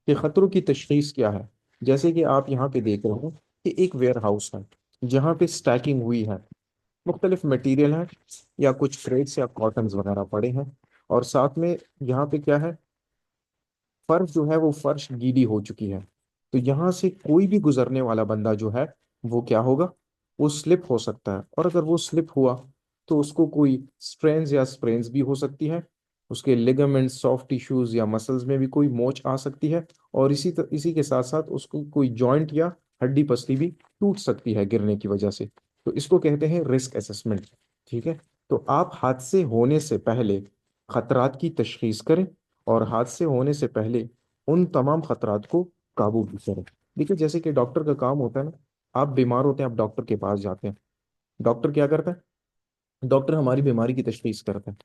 कि खतरों की तशखीस क्या है। जैसे कि आप यहाँ पे देख रहे हो कि एक वेयर हाउस है जहाँ पे स्टैकिंग हुई है, मुख्तलिफ मटेरियल है, या कुछ क्रेट्स या कॉटन्स वगैरह पड़े हैं। और साथ में यहाँ पे क्या है, फर्श जो है वो फर्श गीली हो चुकी है। तो यहाँ से कोई भी गुजरने वाला बंदा जो है वो क्या होगा, वो स्लिप हो सकता है। और अगर वो स्लिप हुआ तो उसको कोई स्ट्रेन्स या स्प्रेन्स भी हो सकती है। उसके लिगामेंट, सॉफ्ट टिश्यूज या मसल्स में भी कोई मोच आ सकती है। और इसी के साथ साथ उसको कोई जॉइंट या हड्डी पसली भी टूट सकती है गिरने की वजह से। तो इसको कहते हैं रिस्क असेसमेंट। ठीक है। तो आप हादसे होने से पहले खतरात की तशखीस करें, और हादसे होने से पहले उन तमाम खतरात को काबू भी करें। देखिए, जैसे कि डॉक्टर का काम होता है ना, आप बीमार होते हैं, आप डॉक्टर के पास जाते हैं। डॉक्टर क्या करता है? डॉक्टर हमारी बीमारी की तशखीस करता है,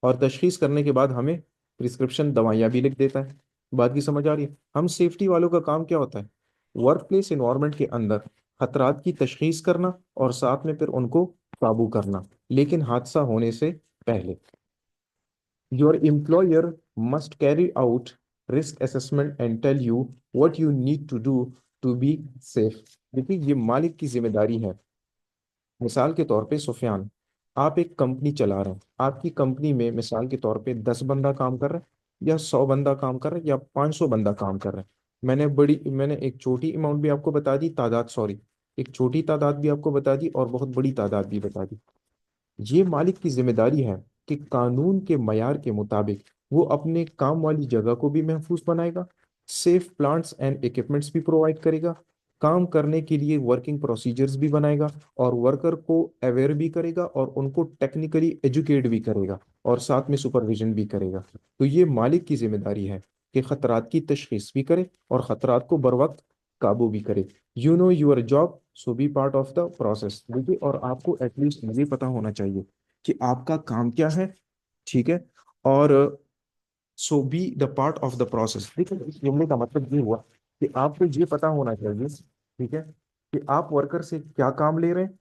और तशखीस करने के बाद हमें प्रिस्क्रिप्शन दवाइयाँ भी लिख देता है। बात की समझ आ रही है? हम सेफ्टी वालों का काम क्या होता है? वर्क प्लेस इन्वायरमेंट के अंदर खतरात की तशखीस करना और साथ में फिर उनको काबू करना, लेकिन हादसा होने से पहले। Your employer must carry out risk assessment and tell you what you need to do to be safe। देखिए, ये मालिक की जिम्मेदारी है। मिसाल के तौर पे सुफियान, आप एक कंपनी चला रहे हैं। आपकी कंपनी में मिसाल के तौर पे 10 बंदा काम कर रहा है, या 100 बंदा काम कर रहा है, या 500 बंदा काम कर रहा है। मैंने एक छोटी अमाउंट भी आपको बता दी, तादाद, सॉरी, एक छोटी तादाद भी आपको बता दी और बहुत बड़ी तादाद भी बता दी। ये मालिक की जिम्मेदारी है कि कानून के मयार के मुताबिक वो अपने काम वाली जगह को भी महफूज बनाएगा, सेफ प्लांट्स एंड इक्विपमेंट्स भी प्रोवाइड करेगा, काम करने के लिए वर्किंग प्रोसीजर्स भी बनाएगा, और वर्कर को अवेयर भी करेगा और उनको टेक्निकली एजुकेट भी करेगा, और साथ में सुपरविजन भी करेगा। तो ये मालिक की जिम्मेदारी है कि खतरात की तशखीस भी करे और खतरात को बर वक्त काबू भी करे। You know your job, so be part of the process. देखिए, और आपको एटलीस्ट ये पता होना चाहिए कि आपका काम क्या है। ठीक है। और so be the part of the process. ठीक है, इस जुमले का मतलब ये हुआ कि आपको ये पता होना चाहिए, ठीक है, कि आप वर्कर से क्या काम ले रहे हैं।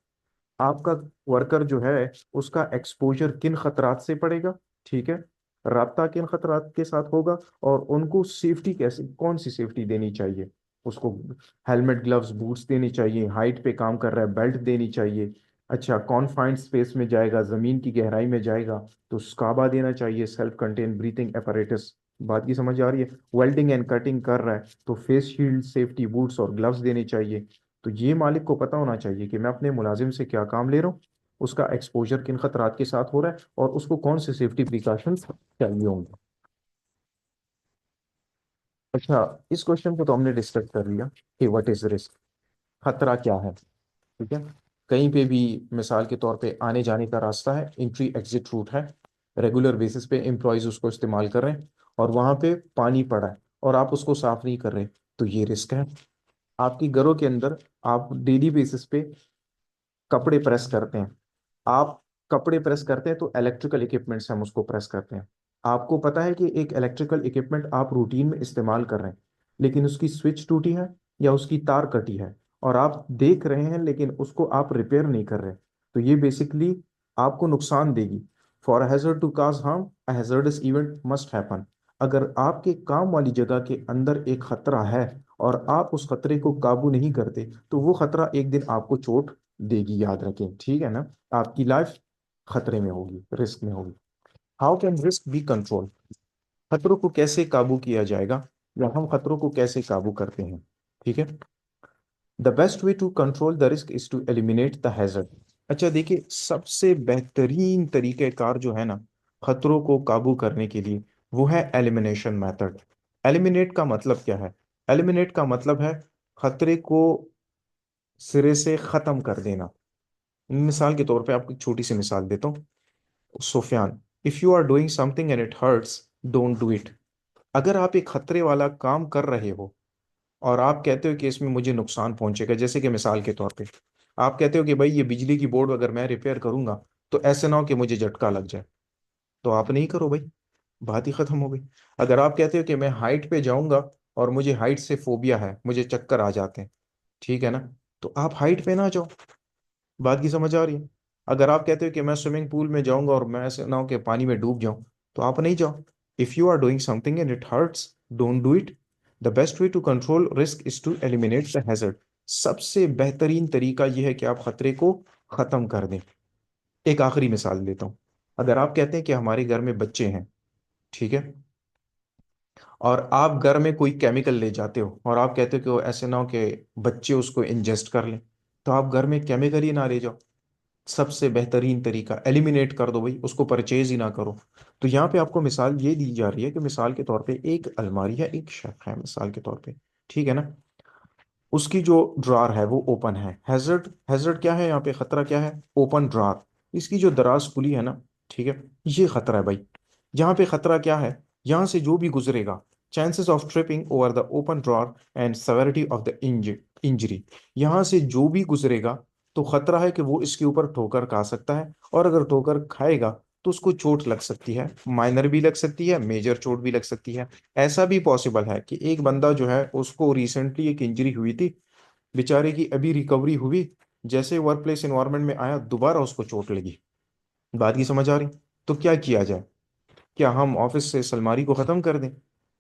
आपका वर्कर जो है उसका एक्सपोजर किन खतरात से पड़ेगा। ठीक है। राब्ता किन खतरात के साथ होगा, और उनको सेफ्टी कैसे, कौन सी सेफ्टी देनी चाहिए उसको। हेलमेट, ग्लव्स, बूट्स देनी चाहिए। हाइट पे काम कर रहा है, बेल्ट देनी चाहिए। अच्छा, कॉन्फाइंड स्पेस में जाएगा, जमीन की गहराई में जाएगा, तो स्काबा देना चाहिए, सेल्फ कंटेन ब्रीथिंग apparatus। बात की समझ आ रही है? वेल्डिंग एंड कटिंग कर रहा है तो फेस शील्ड, सेफ्टी बूट्स और ग्लव्स देने चाहिए। तो ये मालिक को पता होना चाहिए कि मैं अपने मुलाजिम से क्या काम ले रहा हूँ, उसका एक्सपोजर किन खतरात के साथ हो रहा है, और उसको कौन से सेफ्टी प्रिकॉशंस चाहिए होंगे। अच्छा, इस क्वेश्चन को तो हमने डिस्कस कर लिया कि व्हाट इज रिस्क, खतरा क्या है। ठीक है। कहीं पे भी मिसाल के तौर पे आने जाने का रास्ता है, एंट्री एग्जिट रूट है, रेगुलर बेसिस पे एम्प्लॉयज उसको इस्तेमाल कर रहे हैं, और वहां पे पानी पड़ा है और आप उसको साफ नहीं कर रहे, तो ये रिस्क है। आपकी घरों के अंदर आप डेली बेसिस पे कपड़े प्रेस करते हैं। आप कपड़े प्रेस करते हैं तो इलेक्ट्रिकल इक्विपमेंट से हम उसको प्रेस करते हैं। आपको पता है कि एक इलेक्ट्रिकल इक्विपमेंट आप रूटीन में इस्तेमाल कर रहे हैं, लेकिन उसकी स्विच टूटी है या उसकी तार कटी है, और आप देख रहे हैं लेकिन उसको आप रिपेयर नहीं कर रहे, तो ये बेसिकली आपको नुकसान देगी। For hazard to cause harm, a hazardous event must happen. अगर आपके काम वाली जगह के अंदर एक खतरा है और आप उस खतरे को काबू नहीं करते, तो वो खतरा एक दिन आपको चोट देगी, याद रखें। ठीक है ना? आपकी लाइफ खतरे में होगी, रिस्क में होगी। How can risk be control? खतरों को कैसे काबू किया जाएगा, या हम खतरों को कैसे काबू करते हैं। ठीक है। The best way to control the risk is to eliminate the hazard. अच्छा, देखिए, सबसे बेहतरीन तरीक़ेकार जो है ना खतरों को काबू करने के लिए, वो है एलिमिनेशन मेथड। एलिमिनेट का मतलब क्या है? एलिमिनेट का मतलब है खतरे को सिरे से खत्म कर देना। मिसाल के तौर पे आपको एक छोटी सी मिसाल देता हूँ। Sufiyan, if you are doing something and it hurts, don't do it. अगर आप एक खतरे वाला काम कर रहे हो और आप कहते हो कि इसमें मुझे नुकसान पहुंचेगा, जैसे कि मिसाल के तौर पे आप कहते हो कि भाई ये बिजली की बोर्ड अगर मैं रिपेयर करूंगा तो ऐसे ना हो कि मुझे झटका लग जाए, तो आप नहीं करो भाई, बात ही खत्म हो गई। अगर आप कहते हो कि मैं हाइट पे जाऊंगा और मुझे हाइट से फोबिया है, मुझे चक्कर आ जाते हैं, ठीक है ना, तो आप हाइट पे ना जाओ। बात की समझ आ रही है? अगर आप कहते हो कि मैं स्विमिंग पूल में जाऊंगा और मैं ऐसे ना हो कि पानी में डूब जाऊं, तो आप नहीं जाओ। If you are doing something and it hurts, don't do it. The best way to control risk is to eliminate the hazard. सबसे बेहतरीन तरीका यह है कि आप खतरे को खत्म कर दें। एक आखिरी मिसाल देता हूं। अगर आप कहते हैं कि हमारे घर में बच्चे हैं, ठीक है, और आप घर में कोई केमिकल ले जाते हो और आप कहते हो कि वो ऐसे ना हो कि बच्चे उसको इंजेस्ट कर लें, तो आप घर में केमिकल ही ना ले जाओ। सबसे बेहतरीन तरीका, एलिमिनेट कर दो भाई, उसको परचेज ही ना करो। तो यहाँ पे आपको मिसाल ये दी जा रही है कि मिसाल के तौर पे एक अलमारी है, एक शेल्फ है मिसाल के तौर पे, ठीक है ना, उसकी जो ड्रॉर है वो ओपन है। हैजर्ड, हैजर्ड क्या है यहाँ पे, खतरा क्या है, ओपन ड्रॉर। इसकी जो दराज खुली है ना, ठीक है, ये खतरा है भाई। यहाँ पे खतरा क्या है, यहाँ से जो भी गुजरेगा, chances of tripping over the open drawer and severity of the injury, यहाँ से जो भी गुजरेगा तो खतरा है कि वो इसके ऊपर ठोकर खा सकता है, और अगर ठोकर खाएगा तो उसको चोट लग सकती है, माइनर भी लग सकती है, मेजर चोट भी लग सकती है। ऐसा भी पॉसिबल है कि एक बंदा जो है उसको रिसेंटली एक इंजरी हुई थी, बेचारे की अभी रिकवरी हुई, जैसे वर्क प्लेस इन्वायरमेंट में आया दोबारा उसको चोट लगी। बात की समझ आ रही? तो क्या किया जाए? क्या हम ऑफिस से सलमारी को खत्म कर दें?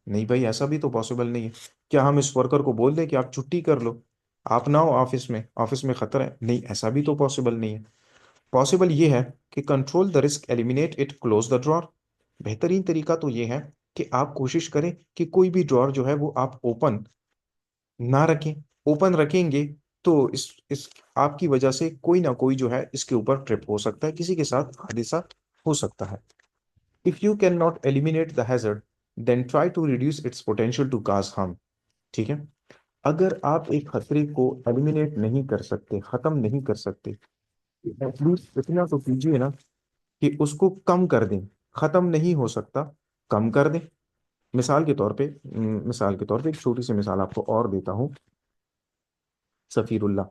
नहीं भाई, ऐसा भी तो पॉसिबल नहीं है। क्या हम इस वर्कर को बोल दें कि आप छुट्टी कर लो, आप ना हो ऑफिस में, ऑफिस में खतरा है? नहीं, ऐसा भी तो पॉसिबल नहीं है। पॉसिबल ये है कि control the risk, eliminate it, close the drawer. बेहतरीन तरीका तो ये है कि आप कोशिश करें कि कोई भी ड्रॉर जो है वो आप ओपन ना रखें। ओपन रखेंगे तो इस आपकी वजह से कोई ना कोई जो है इसके ऊपर ट्रिप हो सकता है, किसी के साथ हादसा हो सकता है। If you can not eliminate the hazard, then try to reduce its potential to cause harm. ठीक है, अगर आप एक खतरे को एलिमिनेट नहीं कर सकते, खत्म नहीं कर सकते, एटलीस्ट इतना तो कीजिए ना कि उसको कम कर दें। खत्म नहीं हो सकता, कम कर दें। मिसाल के तौर पे एक छोटी सी मिसाल आपको और देता हूँ, सफीरुल्लाह।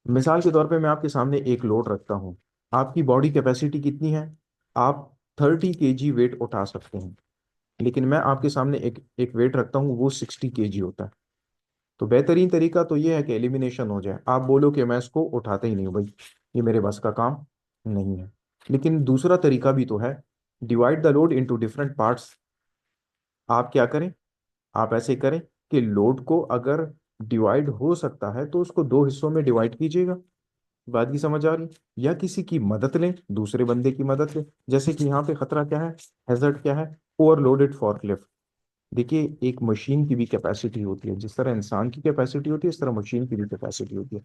मिसाल के तौर पे मैं आपके सामने एक लोड रखता हूँ। आपकी बॉडी कैपेसिटी कितनी है? आप 30 kg वेट उठा सकते हैं, लेकिन मैं आपके सामने एक एक वेट रखता हूँ, वो 60 kg होता है। तो बेहतरीन तरीका तो ये है कि एलिमिनेशन हो जाए। आप बोलो कि मैं इसको उठाता ही नहीं हूँ भाई, ये मेरे बस का काम नहीं है। लेकिन दूसरा तरीका भी तो है, divide the load into different parts. आप क्या करें, आप ऐसे करें कि लोड को अगर डिवाइड हो सकता है तो उसको दो हिस्सों में डिवाइड कीजिएगा। बात की समझ आ रही? या किसी की मदद लें, दूसरे बंदे की मदद लें। जैसे कि यहाँ पे खतरा क्या है, हैजर्ड क्या है, ओवरलोडेड फॉर्कलिफ्ट। देखिए, एक मशीन की भी कैपेसिटी होती है, जिस तरह इंसान की कैपेसिटी होती है इस तरह मशीन की भी कैपेसिटी होती है।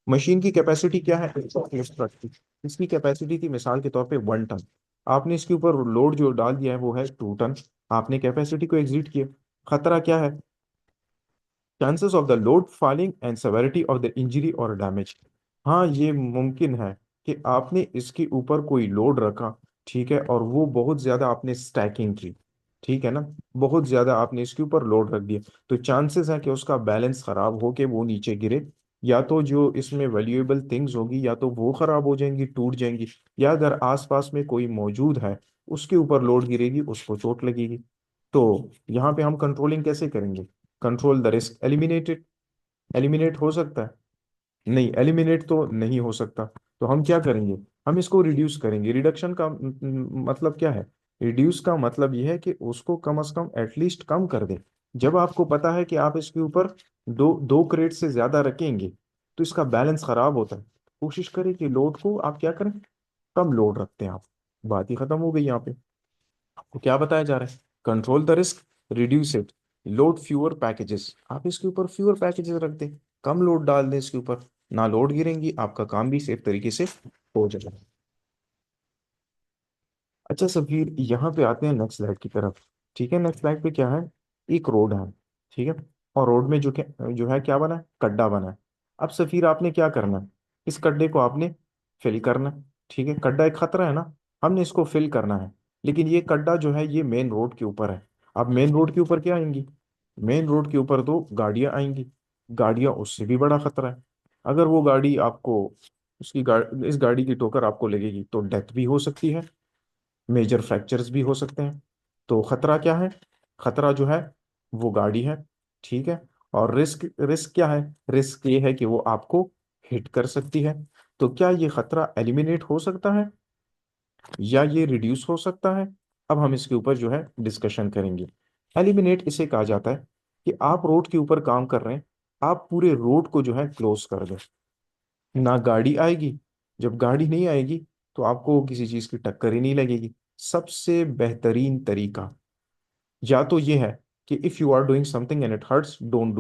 मशीन की कैपेसिटी क्या है, एक फॉर्कलिफ्ट की, इसकी कैपेसिटी थी मिसाल के तौर पे 1 टन। आपने इसके ऊपर लोड जो डाल दिया है वो है 2 टन। आपने कैपेसिटी को एग्जीट किया। खतरा क्या है, chances of the load falling and severity of the injury और डैमेज। हाँ, ये मुमकिन है कि आपने इसके ऊपर कोई लोड रखा, ठीक है, और वो बहुत ज्यादा आपने स्टैकिंग की, ठीक है ना, बहुत ज्यादा आपने इसके ऊपर लोड रख दिया, तो चांसेस है कि उसका बैलेंस खराब हो के वो नीचे गिरे। या तो जो इसमें वैल्यूएबल थिंग्स होगी या तो वो खराब हो जाएंगी, टूट जाएंगी, या अगर आसपास में कोई मौजूद है उसके ऊपर लोड गिरेगी, उसको चोट लगेगी। तो यहाँ पे हम कंट्रोलिंग कैसे करेंगे? Control the risk, eliminated. Eliminate हो सकता है? नहीं, एलिमिनेट तो नहीं हो सकता। तो हम क्या करेंगे, हम इसको रिड्यूस करेंगे। रिडक्शन का मतलब क्या है? रिड्यूस का मतलब यह है कि उसको कम से कम एटलीस्ट कम कर दें। जब आपको पता है कि आप इसके ऊपर दो दो क्रेट से ज्यादा रखेंगे तो इसका बैलेंस खराब होता है। कोशिश करें कि लोड को आप क्या करें, कम लोड रखते हैं आप। बात ही खत्म हो गई यहाँ पे। आपको क्या बताया जा रहा है, control the risk, reduce it, load fewer packages. आप इसके ऊपर फ्यूअर पैकेजेस रख दें, कम लोड डाल दें इसके ऊपर, ना लोड गिरेंगी, आपका काम भी सेफ तरीके से हो जाएगा। अच्छा सफीर, यहाँ पे आते हैं नेक्स्ट स्लाइड की तरफ। ठीक है, नेक्स्ट स्लाइड पे क्या है, एक रोड है, ठीक है, और रोड में जो है क्या बना है, गड्ढा बना है। अब सफीर आपने क्या करना है, इस गड्ढे को आपने फिल करना है। ठीक है, गड्ढा एक खतरा है ना, हमने इसको फिल करना है। लेकिन ये गड्ढा जो है ये मेन रोड के ऊपर है। अब मेन रोड के ऊपर क्या आएंगी, मेन रोड के ऊपर तो गाड़ियां आएंगी। गाड़ियां, उससे भी बड़ा खतरा है। अगर वो गाड़ी आपको, इस गाड़ी की ठोकर आपको लगेगी तो डेथ भी हो सकती है, मेजर फ्रैक्चर्स भी हो सकते हैं। तो खतरा क्या है, खतरा जो है वो गाड़ी है, ठीक है। और रिस्क, रिस्क क्या है, रिस्क ये है कि वो आपको हिट कर सकती है। तो क्या ये खतरा एलिमिनेट हो सकता है या ये रिड्यूस हो सकता है? अब हम इसके ऊपर जो है डिस्कशन करेंगे। एलिमिनेट इसे कहा जाता है कि आप रोड के ऊपर काम कर रहे हैं, आप पूरे रोड को जो है क्लोज कर दें, ना गाड़ी आएगी। जब गाड़ी नहीं आएगी तो आपको किसी चीज की टक्कर ही नहीं लगेगी। सबसे बेहतरीन तरीका या तो ये है कि if you are doing something and it hurts, don't do